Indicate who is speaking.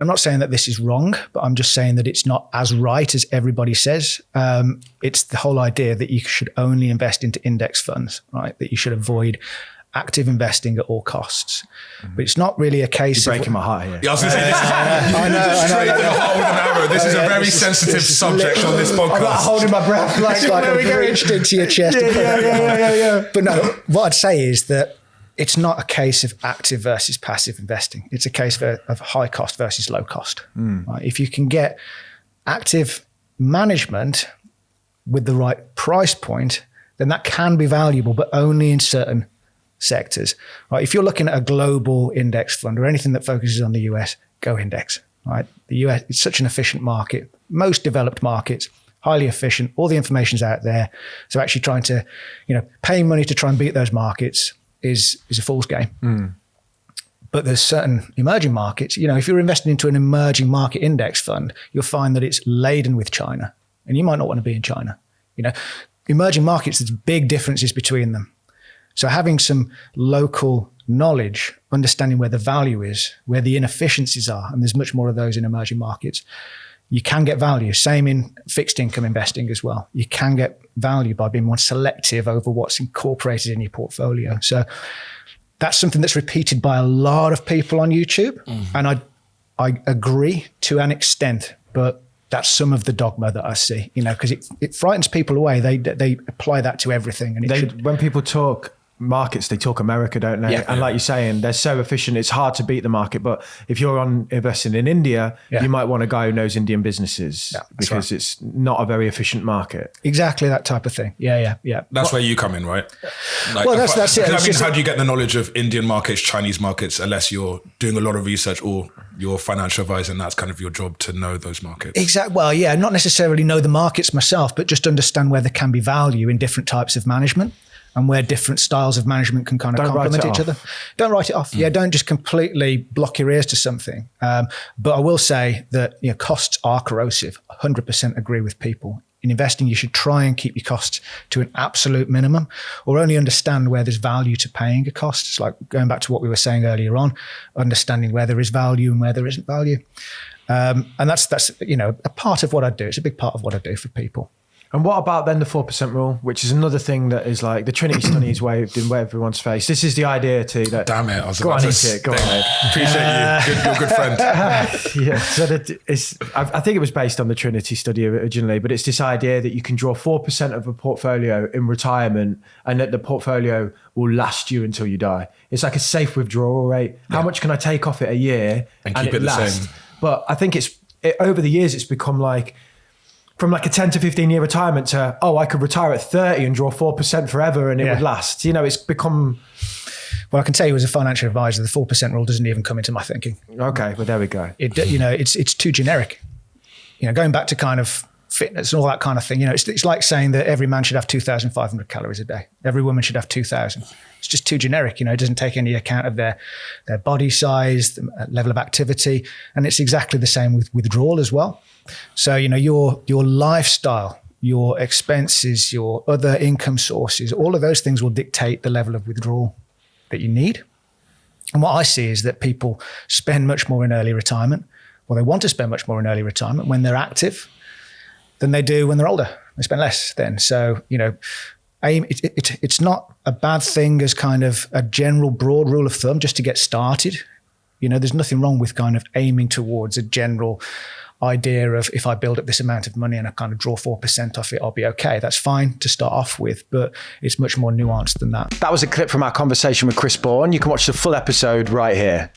Speaker 1: I'm not saying that this is wrong, but I'm just saying that it's not as right as everybody says. It's the whole idea that you should only invest into index funds, right? That you should avoid active investing at all costs. But it's not really a case
Speaker 2: You're breaking my heart here.
Speaker 3: Yeah, I was going to say, I know. Straight to the heart with an arrow. This is a very sensitive subject on this podcast.
Speaker 2: I'm not holding my breath
Speaker 1: like I'm reached into your chest. Yeah. But no, what I'd say is that it's not a case of active versus passive investing. It's a case of high cost versus low cost. Right? If you can get active management with the right price point, then that can be valuable, but only in certain sectors. Right? If you're looking at a global index fund or anything that focuses on the US, go index. Right? The US is such an efficient market. Most developed markets, highly efficient. All the information's out there. So actually trying to, paying money to try and beat those markets is a fool's game. But there's certain emerging markets, if you're investing into an emerging market index fund, you'll find that it's laden with China, and you might not want to be in China. Emerging markets, there's big differences between them. So having some local knowledge, understanding where the value is, where the inefficiencies are, and there's much more of those in emerging markets, you can get value. Same in fixed income investing as well. You can get value by being more selective over what's incorporated in your portfolio. So that's something that's repeated by a lot of people on YouTube. And I agree to an extent, but that's some of the dogma that I see, because it frightens people away. They apply that to everything. And
Speaker 2: when people talk markets, they talk America, don't they? And like you're saying, they're so efficient, it's hard to beat the market. But if you're investing in India, you might want a guy who knows Indian businesses because it's not a very efficient market.
Speaker 1: Exactly that type of thing. Yeah.
Speaker 3: That's where you come in, right?
Speaker 1: That's it.
Speaker 3: How do you get the knowledge of Indian markets, Chinese markets, unless you're doing a lot of research or you're a financial advisor and that's kind of your job to know those markets?
Speaker 1: Exactly. Well, not necessarily know the markets myself, but just understand where there can be value in different types of management. And where different styles of management can kind of complement each other. Don't write it off. Don't just completely block your ears to something. But I will say that costs are corrosive. 100% agree with people. In investing, you should try and keep your costs to an absolute minimum, or only understand where there's value to paying a cost. It's like going back to what we were saying earlier on, understanding where there is value and where there isn't value. And that's a part of what I do. It's a big part of what I do for people.
Speaker 2: And what about then the 4% rule, which is another thing that is like the Trinity studies waved in everyone's face. This is the idea too. That,
Speaker 3: damn it, I was
Speaker 2: go
Speaker 3: about
Speaker 2: on,
Speaker 3: to
Speaker 2: go on, mate.
Speaker 3: Appreciate you. You're a good friend.
Speaker 2: So I think it was based on the Trinity study originally, but it's this idea that you can draw 4% of a portfolio in retirement and that the portfolio will last you until you die. It's like a safe withdrawal rate. How much can I take off it a year
Speaker 3: and keep it the
Speaker 2: lasts?
Speaker 3: same?
Speaker 2: But I think over the years, it's become like, from like a 10 to 15 year retirement to, I could retire at 30 and draw 4% forever and it would last. It's become...
Speaker 1: Well, I can tell you as a financial advisor, the 4% rule doesn't even come into my thinking.
Speaker 2: Okay, well, there we go.
Speaker 1: It's too generic. Going back to kind of fitness and all that kind of thing, it's like saying that every man should have 2,500 calories a day. Every woman should have 2,000. It's just too generic. It doesn't take any account of their body size, the level of activity. And it's exactly the same with withdrawal as well. So, your lifestyle, your expenses, your other income sources, all of those things will dictate the level of withdrawal that you need. And what I see is that people spend much more in early retirement, or they want to spend much more in early retirement when they're active than they do when they're older. They spend less then. So, it's not a bad thing as kind of a general broad rule of thumb just to get started. There's nothing wrong with kind of aiming towards a general idea of if I build up this amount of money and I kind of draw 4% off it, I'll be okay. That's fine to start off with, but it's much more nuanced than that.
Speaker 2: That was a clip from our conversation with Chris Bourne. You can watch the full episode right here.